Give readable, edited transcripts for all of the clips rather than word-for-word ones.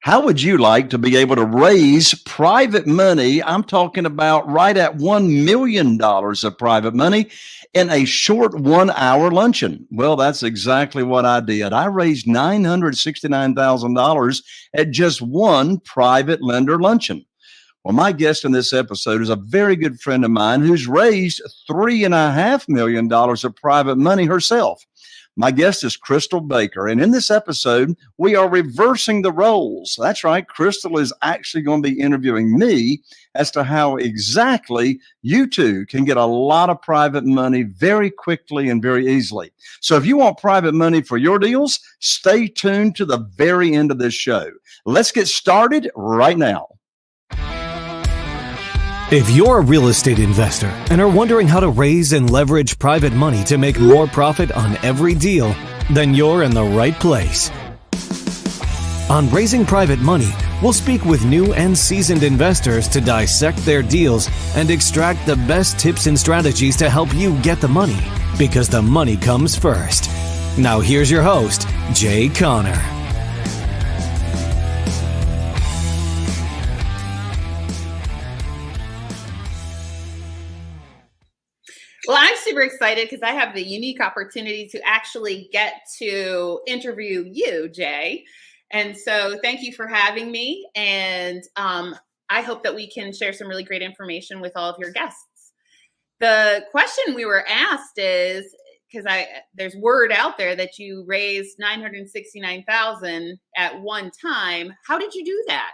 How would you like to be able to raise private money? I'm talking about right at $1 million of private money in a short 1 hour luncheon. Well, that's exactly what I did. I raised $969,000 at just one private lender luncheon. Well, my guest in this episode is a very good friend of mine who's raised $3.5 million of private money herself. My guest is Crystal Baker, and in this episode, we are reversing the roles. That's right, Crystal is actually going to be interviewing me as to how exactly you too can get a lot of private money very quickly and very easily. So if you want private money for your deals, stay tuned to the very end of this show. Let's get started right now. If you're a real estate investor and are wondering how to raise and leverage private money to make more profit on every deal, then you're in the right place. On Raising Private Money, we'll speak with new and seasoned investors to dissect their deals and extract the best tips and strategies to help you get the money, because the money comes first. Now here's your host, Jay Conner. Well, I'm super excited because I have the unique opportunity to actually get to interview you, Jay. And so thank you for having me. And I hope that we can share some really great information with all of your guests. The question we were asked is, because there's word out there that you raised $969,000 at one time. How did you do that?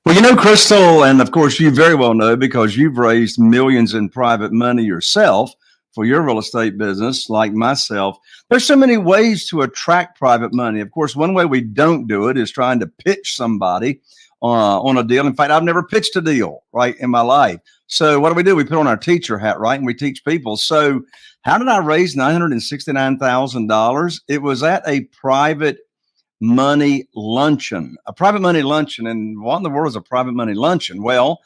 Well, you know, Crystal, and of course you very well know because you've raised millions in private money yourself for your real estate business, like myself. There's so many ways to attract private money. Of course, one way we don't do it is trying to pitch somebody on a deal. In fact, I've never pitched a deal, right, in my life. So what do? We put on our teacher hat, right, and we teach people. So how did I raise $969,000? It was at a private money luncheon, a private money luncheon. And what in the world is a private money luncheon? Well,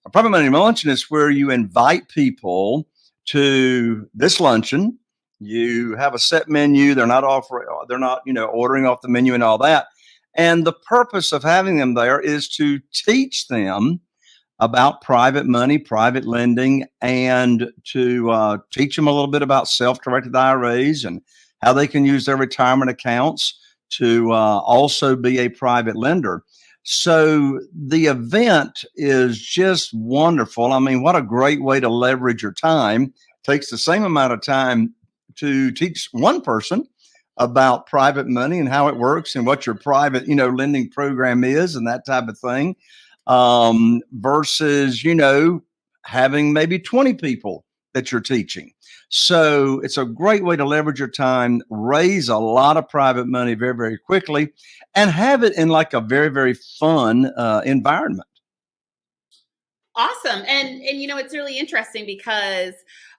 a private money luncheon is where you invite people to this luncheon. You have a set menu. They're not, ordering off the menu and all that. And the purpose of having them there is to teach them about private money, private lending, and to teach them a little bit about self-directed IRAs and how they can use their retirement accounts to also be a private lender. So the event is just wonderful. I mean, what a great way to leverage your time. Takes the same amount of time to teach one person about private money and how it works and what your private, lending program is and that type of thing, versus, having maybe 20 people that you're teaching. So it's a great way to leverage your time, raise a lot of private money very, very quickly, and have it in like a very, very fun environment. Awesome. And it's really interesting because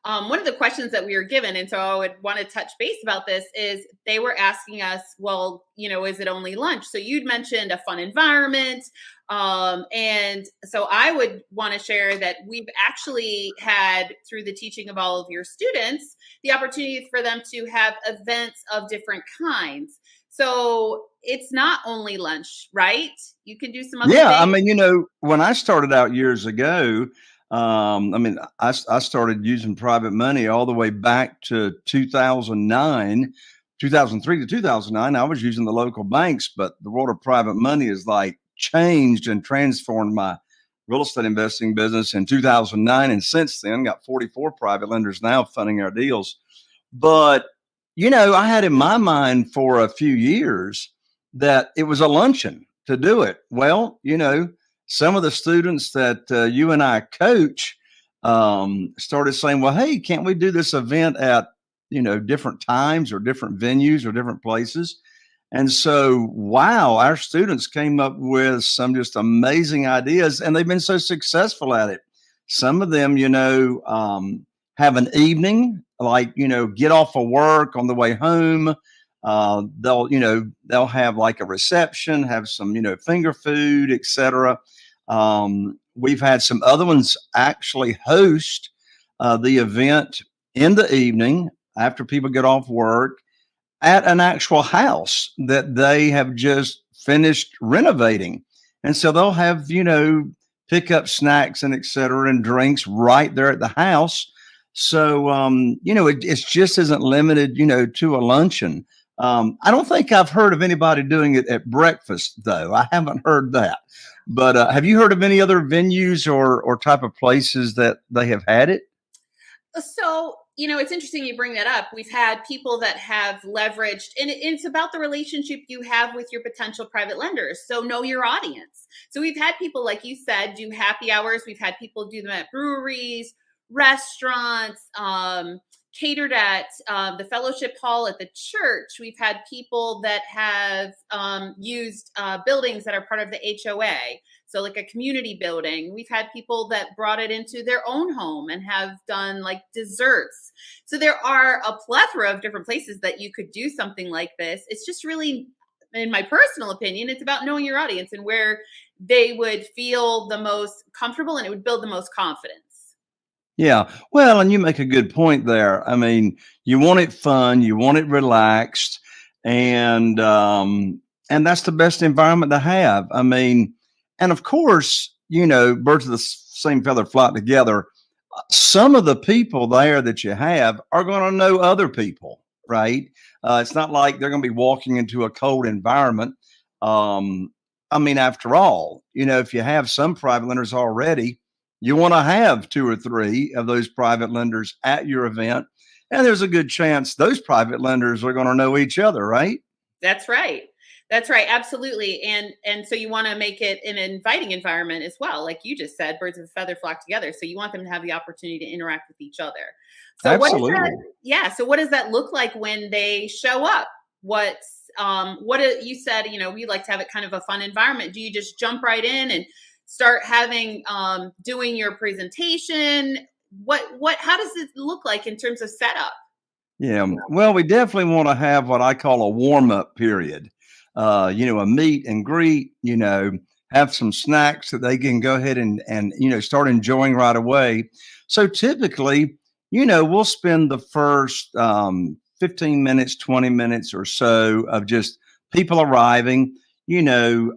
one of the questions that we were given, and so I would want to touch base about this, is they were asking us, well, is it only lunch? So you'd mentioned a fun environment. And so I would want to share that we've actually had, through the teaching of all of your students, the opportunity for them to have events of different kinds. So it's not only lunch, right? You can do some other things. I mean, when I started out years ago, I started using private money all the way back to 2003 to 2009. I was using the local banks, but the world of private money is like changed and transformed my real estate investing business in 2009. And since then, got 44 private lenders now funding our deals. But, I had in my mind for a few years that it was a luncheon to do it. Well, some of the students that you and I coach started saying, well, hey, can't we do this event at, different times or different venues or different places? And so, wow, our students came up with some just amazing ideas, and they've been so successful at it. Some of them, have an evening, like, get off of work on the way home. They'll have like a reception, have some, finger food, etc. We've had some other ones actually host the event in the evening after people get off work at an actual house that they have just finished renovating. And so they'll have, pick up snacks and et cetera and drinks right there at the house. So, it's just isn't limited, to a luncheon. I don't think I've heard of anybody doing it at breakfast, though. I haven't heard that. But have you heard of any other venues or type of places that they have had it? So, it's interesting you bring that up. We've had people that have leveraged, and it's about the relationship you have with your potential private lenders. So know your audience. So we've had people, like you said, do happy hours. We've had people do them at breweries, restaurants, catered at the fellowship hall at the church. We've had people that have used buildings that are part of the HOA. So like a community building. We've had people that brought it into their own home and have done like desserts. So there are a plethora of different places that you could do something like this. It's just really, in my personal opinion, it's about knowing your audience and where they would feel the most comfortable and it would build the most confidence. Yeah. Well, and you make a good point there. I mean, you want it fun, you want it relaxed, and that's the best environment to have. I mean, and of course, birds of the same feather flock together. Some of the people there that you have are going to know other people, right? It's not like they're going to be walking into a cold environment. After all, if you have some private lenders already, you want to have 2 or 3 of those private lenders at your event. And there's a good chance those private lenders are going to know each other, right? That's right. That's right. Absolutely. And so you want to make it an inviting environment as well. Like you just said, birds of a feather flock together. So you want them to have the opportunity to interact with each other. So Absolutely. So what does that look like when they show up? You said, we like to have it kind of a fun environment. Do you just jump right in and start having, doing your presentation? How does it look like in terms of setup? Yeah. Well, we definitely want to have what I call a warm-up period. A meet and greet, have some snacks that they can go ahead and start enjoying right away. So typically, we'll spend the first 15 minutes, 20 minutes or so of just people arriving. You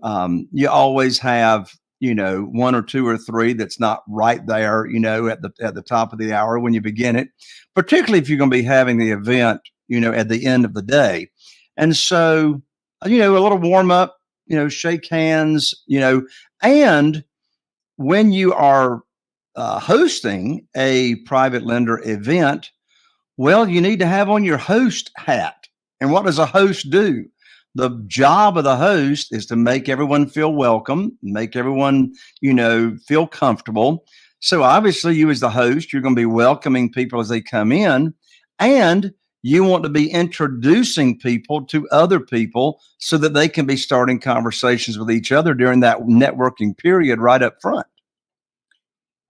always have, 1 or 2 or 3 that's not right there, at the top of the hour when you begin it, particularly if you're going to be having the event, at the end of the day. And so, a little warm up, shake hands, and when you are hosting a private lender event, well, you need to have on your host hat. And what does a host do? The job of the host is to make everyone feel welcome, make everyone, feel comfortable. So obviously you as the host, you're going to be welcoming people as they come in, and you want to be introducing people to other people so that they can be starting conversations with each other during that networking period right up front.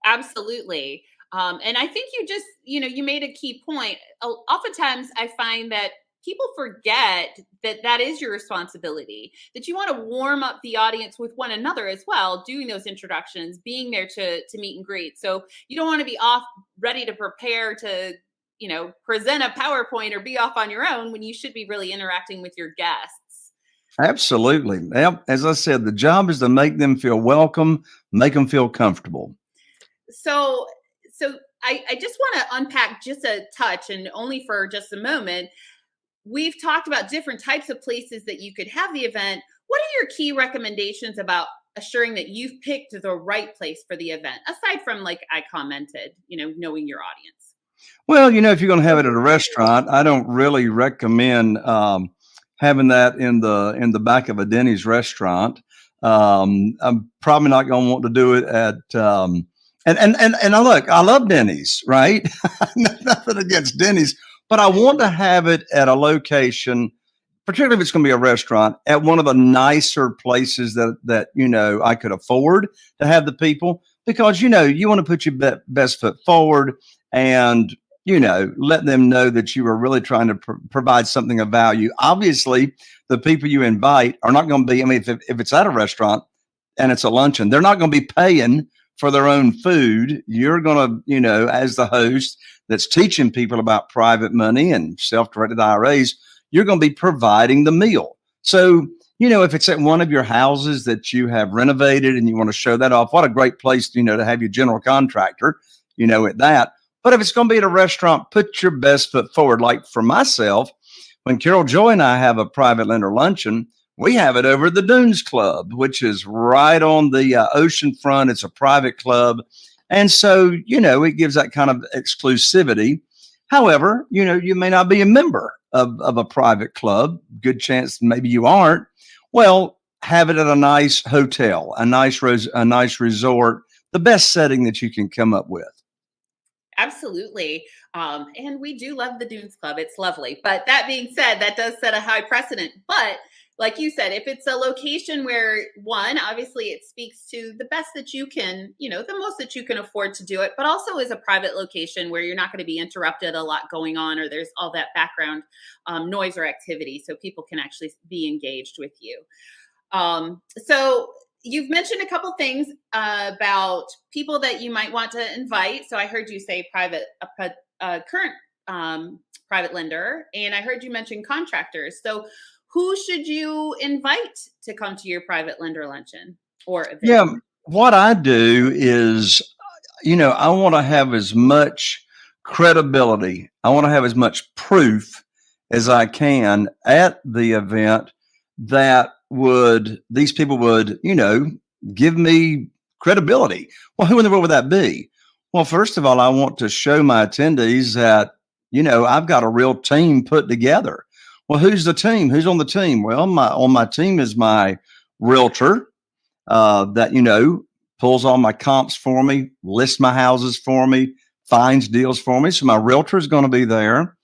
Absolutely. And I think you just, you made a key point. Oftentimes I find that people forget that is your responsibility, that you want to warm up the audience with one another as well, doing those introductions, being there to meet and greet. So you don't want to be off ready to prepare to, present a PowerPoint or be off on your own when you should be really interacting with your guests. Absolutely. As I said, the job is to make them feel welcome, make them feel comfortable. So I just want to unpack just a touch, and only for just a moment. We've talked about different types of places that you could have the event. What are your key recommendations about assuring that you've picked the right place for the event, aside from, like I commented, knowing your audience? Well, if you're going to have it at a restaurant, I don't really recommend having that in the back of a Denny's restaurant. I'm probably not going to want to do it at and look, I love Denny's, right? Nothing against Denny's, but I want to have it at a location, particularly if it's going to be a restaurant, at one of the nicer places that I could afford to have the people, because you want to put your best foot forward and let them know that you are really trying to provide something of value. Obviously, the people you invite are not going to be, if it's at a restaurant and it's a luncheon, they're not going to be paying for their own food. You're going to, as the host that's teaching people about private money and self-directed IRAs, you're going to be providing the meal. So, if it's at one of your houses that you have renovated and you want to show that off, what a great place, to have your general contractor, at that. But if it's going to be at a restaurant, put your best foot forward. Like for myself, when Carol Joy and I have a private lender luncheon, we have it over at the Dunes Club, which is right on the ocean front. It's a private club. And so, it gives that kind of exclusivity. However, you may not be a member of a private club. Good chance maybe you aren't. Well, have it at a nice hotel, a nice resort, the best setting that you can come up with. Absolutely. And we do love the Dunes Club. It's lovely. But that being said, that does set a high precedent. But like you said, if it's a location where one, obviously it speaks to the best that you can, the most that you can afford to do it, but also is a private location where you're not going to be interrupted, a lot going on, or there's all that background noise or activity. So people can actually be engaged with you. So you've mentioned a couple things about people that you might want to invite. So I heard you say current private lender, and I heard you mention contractors. So who should you invite to come to your private lender luncheon or event? Yeah, what I do is, I want to have as much credibility. I want to have as much proof as I can at the event that these people would, give me credibility. Well, who in the world would that be? Well, first of all, I want to show my attendees that, I've got a real team put together. Well, who's the team? Who's on the team? Well, on my team is my realtor that, pulls all my comps for me, lists my houses for me, finds deals for me. So my realtor is going to be there.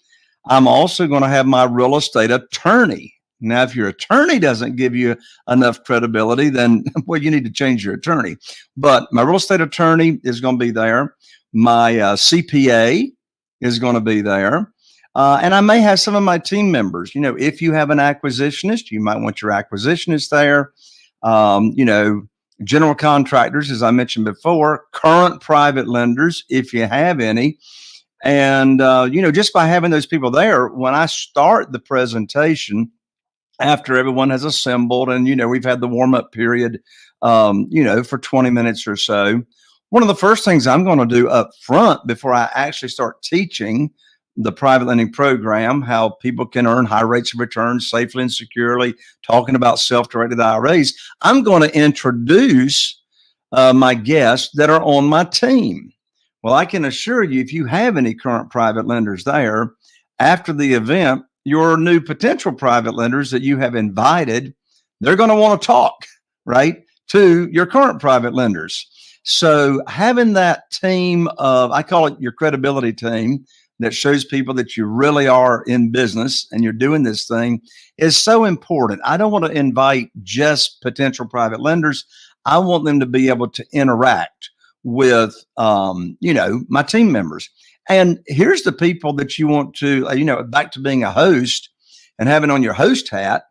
I'm also going to have my real estate attorney. Now, if your attorney doesn't give you enough credibility, then, well, you need to change your attorney. But my real estate attorney is going to be there. My CPA is going to be there. And I may have some of my team members. If you have an acquisitionist, you might want your acquisitionist there. General contractors, as I mentioned before, current private lenders, if you have any. And, just by having those people there, when I start the presentation, after everyone has assembled and, we've had the warm up period, for 20 minutes or so, one of the first things I'm going to do up front before I actually start teaching the private lending program, how people can earn high rates of return safely and securely, talking about self-directed IRAs, I'm going to introduce my guests that are on my team. Well, I can assure you, if you have any current private lenders there, after the event, your new potential private lenders that you have invited, they're going to want to talk, right, to your current private lenders. So having that team I call it your credibility team, that shows people that you really are in business and you're doing this thing is so important. I don't want to invite just potential private lenders. I want them to be able to interact with, my team members. And here's the people that you want to, back to being a host and having on your host hat.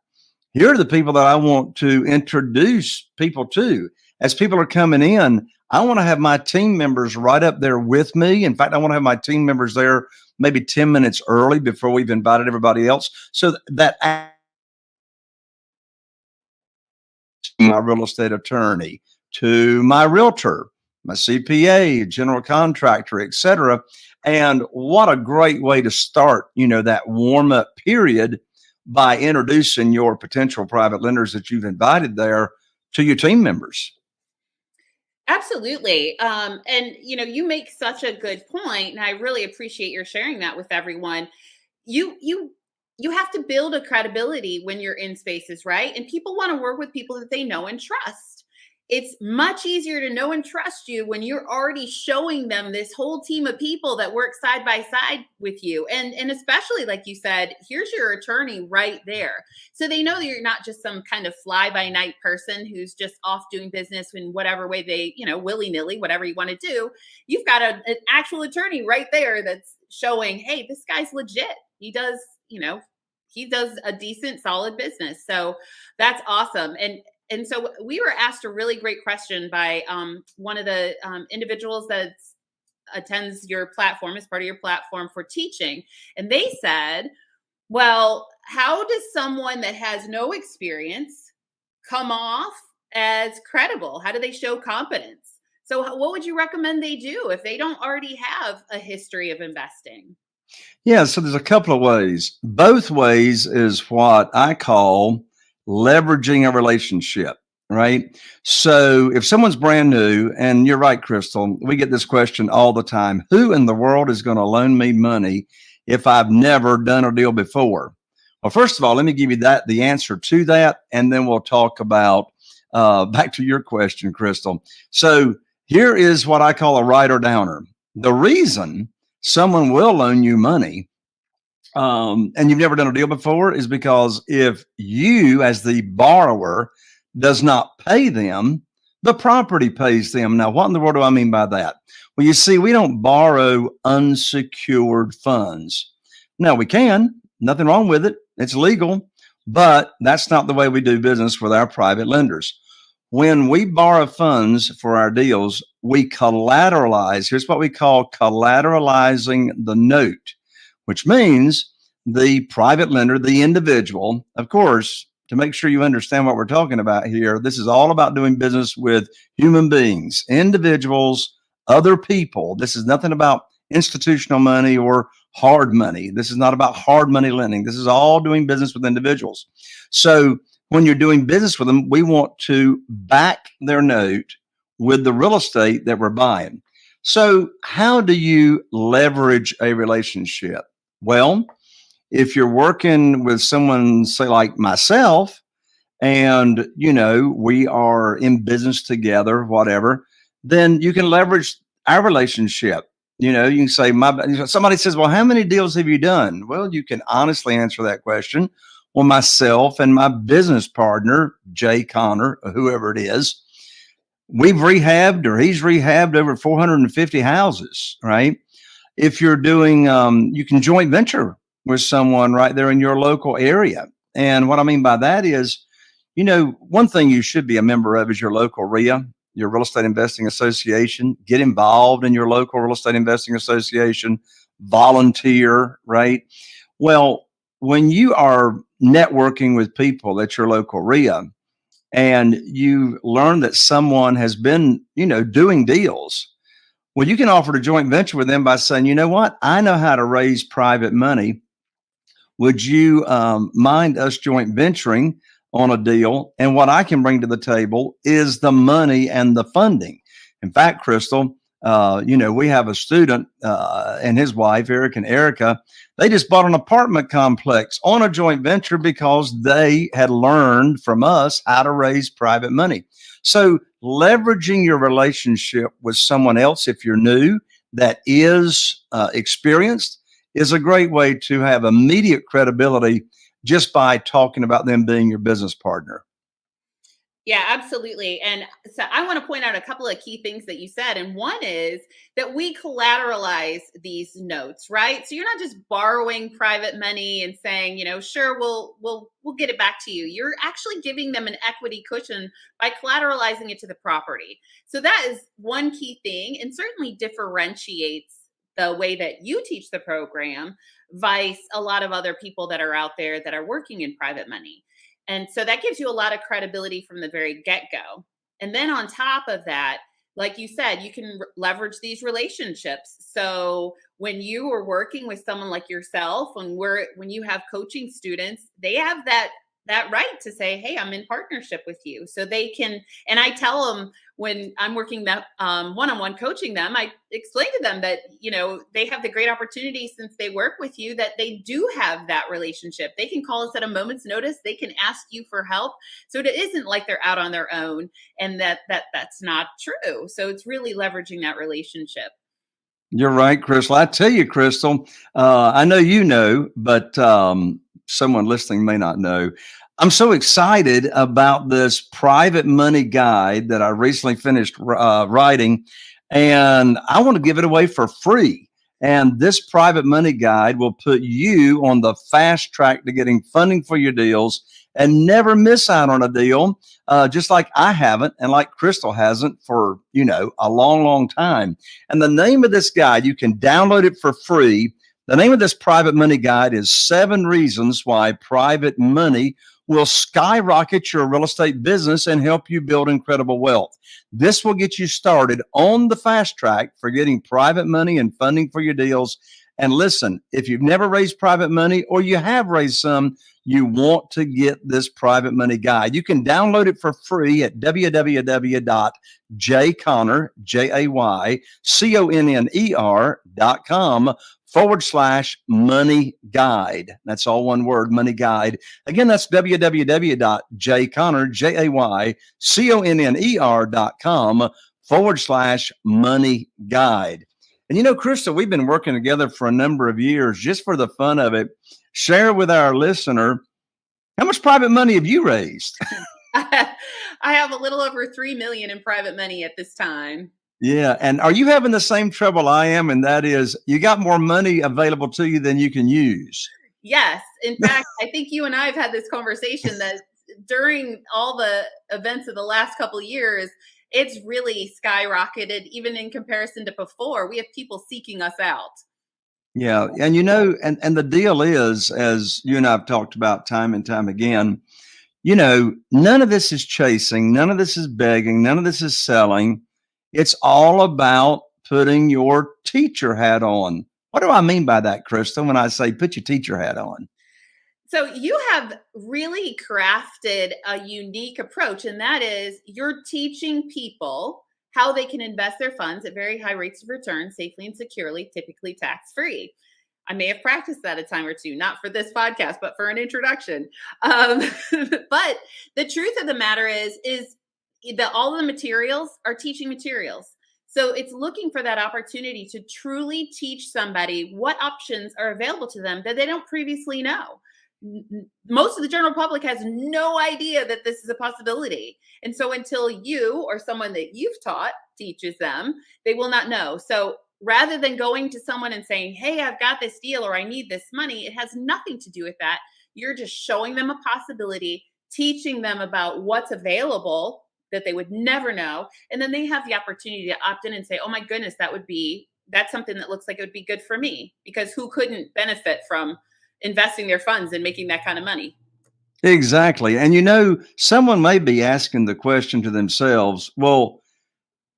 Here are the people that I want to introduce people to. As people are coming in, I want to have my team members right up there with me. In fact, I want to have my team members there maybe 10 minutes early before we've invited everybody else. So that my real estate attorney, to my realtor, my CPA, general contractor, etc. And what a great way to start, that warm up period by introducing your potential private lenders that you've invited there to your team members. Absolutely. And you make such a good point, and I really appreciate your sharing that with everyone. You have to build a credibility when you're in spaces, right? And people want to work with people that they know and trust. It's much easier to know and trust you when you're already showing them this whole team of people that work side by side with you. And especially, like you said, here's your attorney right there. So they know that you're not just some kind of fly by night person who's just off doing business in whatever way they, willy nilly, whatever you want to do. You've got an actual attorney right there that's showing, hey, this guy's legit. He does, he does a decent, solid business. So that's awesome. And so we were asked a really great question by one of the individuals that attends your platform as part of your platform for teaching. And they said, well, how does someone that has no experience come off as credible? How do they show competence? So, what would you recommend they do if they don't already have a history of investing? Yeah, so there's a couple of ways. Both ways is what I call leveraging a relationship, right? So if someone's brand new, and you're right, Crystal, we get this question all the time: who in the world is going to loan me money if I've never done a deal before? Well, first of all, let me give you the answer to that, and then we'll talk about back to your question, Crystal. So here is what I call a writer downer. The reason someone will loan you money and you've never done a deal before is because if you, as the borrower, does not pay them, the property pays them. Now, what in the world do I mean by that? Well, you see, we don't borrow unsecured funds. Now, we can, nothing wrong with it. It's legal, but that's not the way we do business with our private lenders. When we borrow funds for our deals, we collateralize. Here's what we call collateralizing the note, which means the private lender, the individual, of course, to make sure you understand what we're talking about here, this is all about doing business with human beings, individuals, other people. This is nothing about institutional money or hard money. This is not about hard money lending. This is all doing business with individuals. So when you're doing business with them, we want to back their note with the real estate that we're buying. So how do you leverage a relationship? Well, if you're working with someone, say like myself, and we are in business together, whatever, then you can leverage our relationship. You can say, somebody says, well, how many deals have you done? Well, you can honestly answer that question. Well, myself and my business partner, Jay Connor, or whoever it is, he's rehabbed over 450 houses, right? If you're doing, you can joint venture with someone right there in your local area. And what I mean by that is, one thing you should be a member of is your local RIA, your Real Estate Investing Association. Get involved in your local Real Estate Investing Association, volunteer, right? Well, when you are networking with people at your local RIA and you learn that someone has been, doing deals, well, you can offer to joint venture with them by saying, you know what, I know how to raise private money. Would you mind us joint venturing on a deal? And what I can bring to the table is the money and the funding. In fact, Crystal, we have a student and his wife, Eric and Erica. They just bought an apartment complex on a joint venture because they had learned from us how to raise private money. So leveraging your relationship with someone else, if you're new, that is experienced, is a great way to have immediate credibility just by talking about them being your business partner. Yeah, absolutely. And so I want to point out a couple of key things that you said. And one is that we collateralize these notes, right? So you're not just borrowing private money and saying, sure, we'll get it back to you. You're actually giving them an equity cushion by collateralizing it to the property. So that is one key thing, and certainly differentiates the way that you teach the program vice a lot of other people that are out there that are working in private money. And so that gives you a lot of credibility from the very get-go. And then on top of that, like you said, you can leverage these relationships. So when you are working with someone like yourself, when you have coaching students, they have that right to say, hey, I'm in partnership with you. So they can, and I tell them when I'm working that one-on-one coaching them, I explain to them that, they have the great opportunity since they work with you that they do have that relationship. They can call us at a moment's notice. They can ask you for help. So it isn't like they're out on their own, and that's not true. So it's really leveraging that relationship. You're right, Crystal. I tell you, Crystal, I know, but someone listening may not know. I'm so excited about this private money guide that I recently finished writing, and I want to give it away for free. And this private money guide will put you on the fast track to getting funding for your deals and never miss out on a deal, just like I haven't and like Crystal hasn't for, a long, long time. And the name of this guide, you can download it for free. The name of this private money guide is 7 Reasons Why Private Money will skyrocket your real estate business and help you build incredible wealth. This will get you started on the fast track for getting private money and funding for your deals. And listen, if you've never raised private money or you have raised some, you want to get this private money guide. You can download it for free at www.jayconner.com/money guide. That's all one word, money guide. Again, that's www.jayconner.com/money guide. And you know, Crystal, we've been working together for a number of years just for the fun of it. Share with our listener, how much private money have you raised? I have a little over 3 million in private money at this time. Yeah. And are you having the same trouble I am? And that is, you got more money available to you than you can use. Yes. In fact, I think you and I have had this conversation that during all the events of the last couple of years, it's really skyrocketed, even in comparison to before. We have people seeking us out. Yeah. And you know, and the deal is, as you and I have talked about time and time again, you know, none of this is chasing, none of this is begging, none of this is selling. It's all about putting your teacher hat on. What do I mean by that, Crystal, when I say put your teacher hat on? So you have really crafted a unique approach, and that is you're teaching people how they can invest their funds at very high rates of return safely and securely, typically tax-free. I may have practiced that a time or two, not for this podcast, but for an introduction. But the truth of the matter is that all of the materials are teaching materials. So it's looking for that opportunity to truly teach somebody what options are available to them that they don't previously know. Most of the general public has no idea that this is a possibility. And so until you or someone that you've taught teaches them, they will not know. So rather than going to someone and saying, hey, I've got this deal or I need this money, it has nothing to do with that. You're just showing them a possibility, teaching them about what's available that they would never know. And then they have the opportunity to opt in and say, oh my goodness, that's something that looks like it would be good for me, because who couldn't benefit from investing their funds and making that kind of money? Exactly. And you know, someone may be asking the question to themselves, well,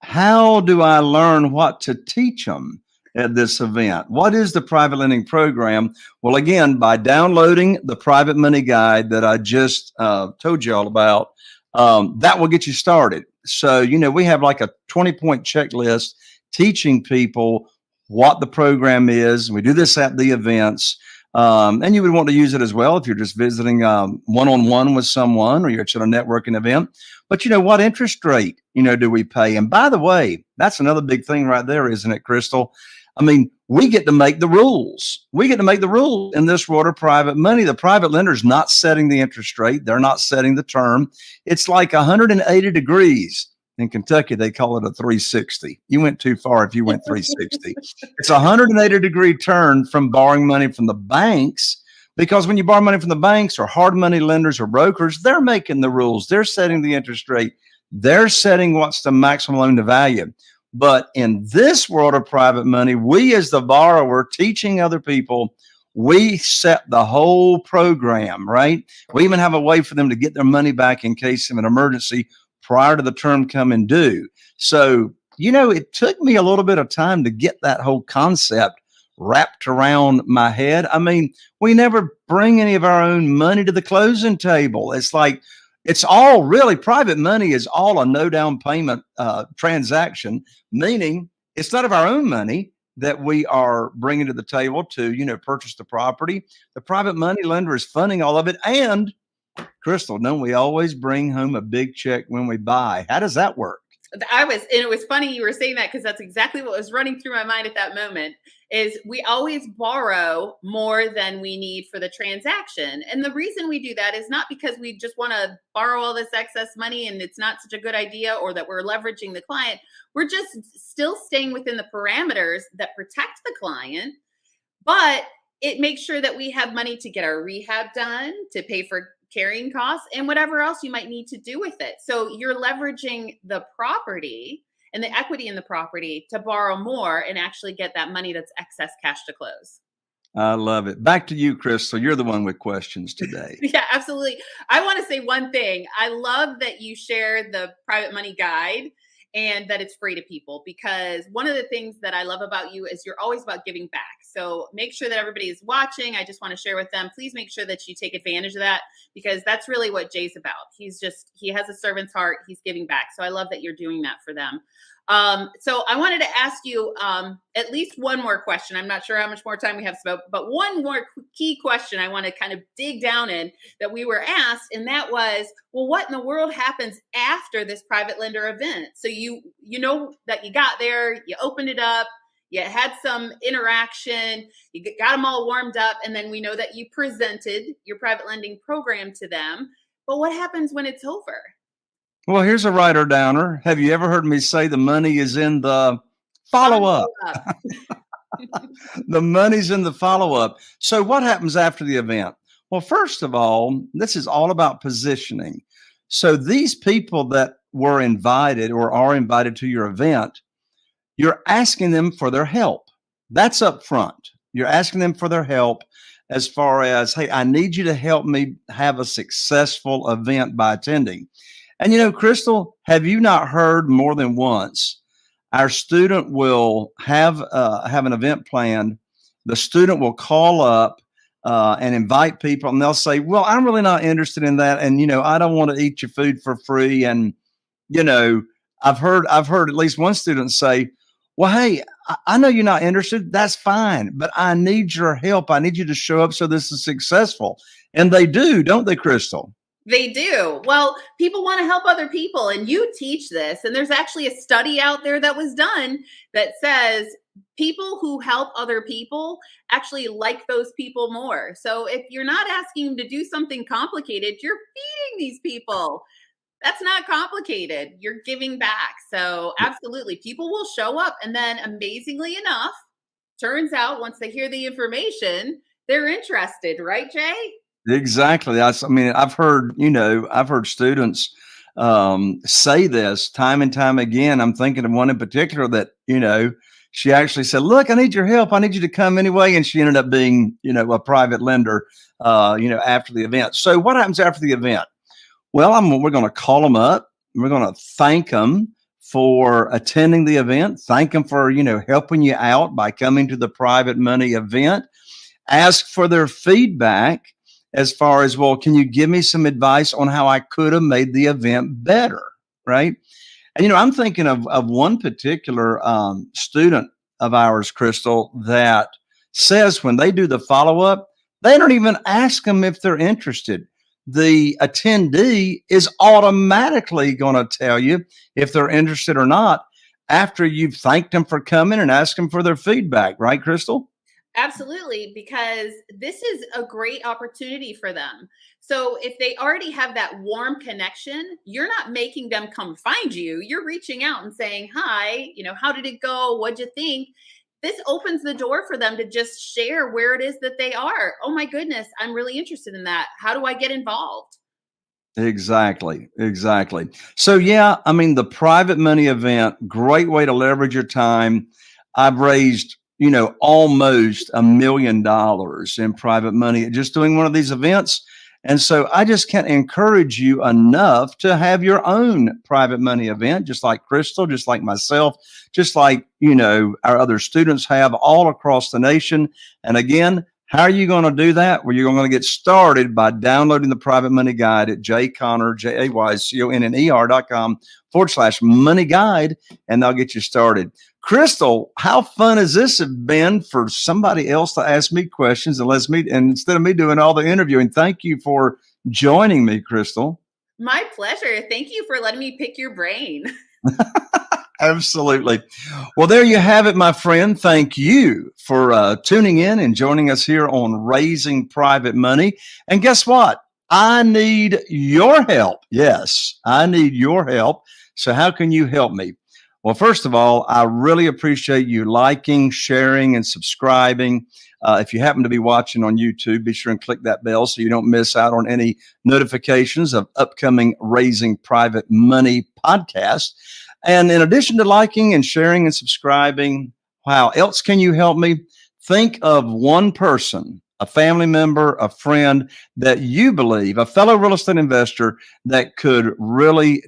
how do I learn what to teach them at this event? What is the private lending program? Well, again, by downloading the private money guide that I just told you all about, that will get you started. So, you know, we have like a 20-point checklist teaching people what the program is. We do this at the events. And you would want to use it as well if you're just visiting one-on-one with someone or you're at a networking event. But you know, what interest rate, you know, do we pay? And by the way, that's another big thing right there, isn't it, Crystal? I mean, we get to make the rules. We get to make the rules in this world of private money. The private lender's not setting the interest rate. They're not setting the term. It's like 180 degrees. In Kentucky, they call it a 360. You went too far if you went 360. It's a 180-degree turn from borrowing money from the banks, because when you borrow money from the banks or hard money lenders or brokers, they're making the rules. They're setting the interest rate. They're setting what's the maximum loan to value. But in this world of private money, we as the borrower teaching other people, we set the whole program, right? We even have a way for them to get their money back in case of an emergency prior to the term coming due. So, you know, it took me a little bit of time to get that whole concept wrapped around my head. I mean, we never bring any of our own money to the closing table. It's like, it's all really, private money is all a no down payment transaction, meaning it's not of our own money that we are bringing to the table to, you know, purchase the property. The private money lender is funding all of it. And Crystal, don't we always bring home a big check when we buy? How does that work? And it was funny you were saying that, because that's exactly what was running through my mind at that moment, is we always borrow more than we need for the transaction. And the reason we do that is not because we just want to borrow all this excess money and it's not such a good idea, or that we're leveraging the client. We're just still staying within the parameters that protect the client, but it makes sure that we have money to get our rehab done, to pay for carrying costs, and whatever else you might need to do with it. So you're leveraging the property and the equity in the property to borrow more and actually get that money that's excess cash to close. I love it. Back to you, Crystal. You're the one with questions today. Yeah, absolutely. I want to say one thing. I love that you shared the private money guide and that it's free to people, because one of the things that I love about you is you're always about giving back. So make sure that everybody is watching. I just want to share with them, please make sure that you take advantage of that, because that's really what Jay's about. He has a servant's heart. He's giving back. So I love that you're doing that for them. So I wanted to ask you at least one more question. I'm not sure how much more time we have, but one more key question I want to kind of dig down in that we were asked, and that was, well, what in the world happens after this private lender event? So you know that you got there, you opened it up, you had some interaction, you got them all warmed up, and then we know that you presented your private lending program to them. But what happens when it's over? Well, here's a writer downer. Have you ever heard me say the money is in the follow-up? The money's in the follow-up. So what happens after the event? Well, first of all, this is all about positioning. So these people that were invited or are invited to your event, you're asking them for their help. That's up front. You're asking them for their help as far as, hey, I need you to help me have a successful event by attending. And, Crystal, have you not heard more than once, our student will have an event planned. The student will call up and invite people, and they'll say, well, I'm really not interested in that. And, I don't want to eat your food for free. And, I've heard at least one student say, well, hey, I know you're not interested. That's fine, but I need your help. I need you to show up so this is successful. And they do, don't they, Crystal? They do. Well, people want to help other people, and you teach this. And there's actually a study out there that was done that says people who help other people actually like those people more. So if you're not asking them to do something complicated, you're feeding these people. That's not complicated. You're giving back. So absolutely, people will show up. And then amazingly enough, turns out once they hear the information, they're interested, right, Jay? Exactly. I've heard students say this time and time again. I'm thinking of one in particular that, she actually said, look, I need your help. I need you to come anyway. And she ended up being, a private lender, after the event. So what happens after the event? Well, we're going to call them up. We're going to thank them for attending the event. Thank them for, helping you out by coming to the private money event. Ask for their feedback as far as, well, can you give me some advice on how I could have made the event better, right? And, I'm thinking of one particular student of ours, Crystal, that says when they do the follow-up, they don't even ask them if they're interested. The attendee is automatically going to tell you if they're interested or not after you've thanked them for coming and asked them for their feedback, right, Crystal? Absolutely, because this is a great opportunity for them. So if they already have that warm connection, you're not making them come find you. You're reaching out and saying, hi, how did it go? What'd you think? This opens the door for them to just share where it is that they are. Oh my goodness, I'm really interested in that. How do I get involved? Exactly. So yeah, the private money event, great way to leverage your time. I've raised almost $1 million in private money just doing one of these events. And so I just can't encourage you enough to have your own private money event, just like Crystal, just like myself, just like, our other students have all across the nation. And again, how are you going to do that? Well, you're going to get started by downloading the private money guide at jayconner.com/money guide, and they'll get you started. Crystal, how fun has this been for somebody else to ask me questions and instead of me doing all the interviewing? Thank you for joining me, Crystal. My pleasure. Thank you for letting me pick your brain. Absolutely. Well, there you have it, my friend. Thank you for tuning in and joining us here on Raising Private Money. And guess what? I need your help. Yes, I need your help. So how can you help me? Well, first of all, I really appreciate you liking, sharing, and subscribing. If you happen to be watching on YouTube, be sure and click that bell so you don't miss out on any notifications of upcoming Raising Private Money podcasts. And in addition to liking and sharing and subscribing, how else can you help me? Think of one person, a family member, a friend that you believe, a fellow real estate investor that could really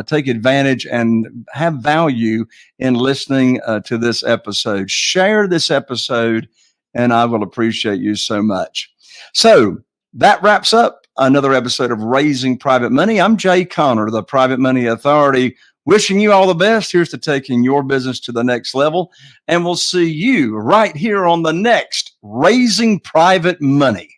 take advantage and have value in listening to this episode. Share this episode, and I will appreciate you so much. So that wraps up another episode of Raising Private Money. I'm Jay Conner, the Private Money Authority, wishing you all the best. Here's to taking your business to the next level. And we'll see you right here on the next Raising Private Money.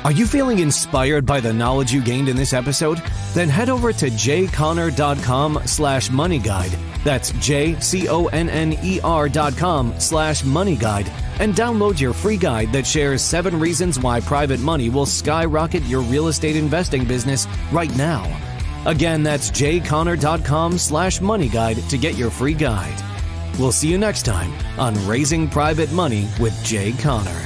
Are you feeling inspired by the knowledge you gained in this episode? Then head over to jconner.com/moneyguide. That's jconner.com/moneyguide and download your free guide that shares 7 reasons why private money will skyrocket your real estate investing business right now. Again, that's jconner.com/moneyguide to get your free guide. We'll see you next time on Raising Private Money with Jay Conner.